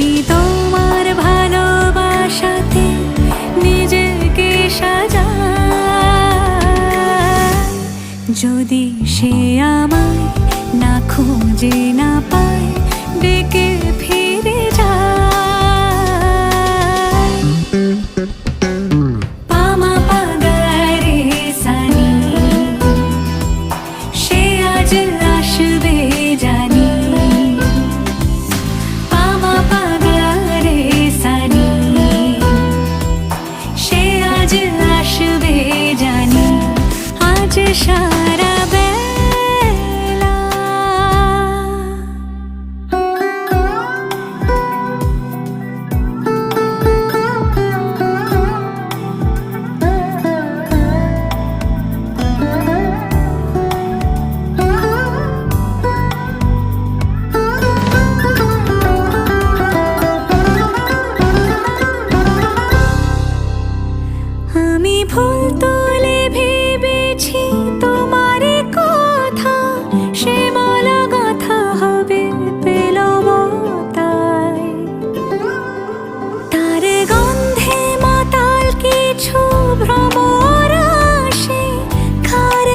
আমি তোমার ভালোবাসাতে নিজেকে সাজাই। যদি সে আমায় না খুঁজে না পায়, ডেকে ফিরে যায়। পামা পাগারে সানি, সে আজ আসবে জানি। পামা পাগারে সানি, সে আজ আসবে জানি। আজ সারা বেলা আমি ফুল তুলে ভেবেছি তোমার কথা, সে মালা গাঁথা হবে পেলবতায়। তার গন্ধে মাতাল কিছু ভ্রম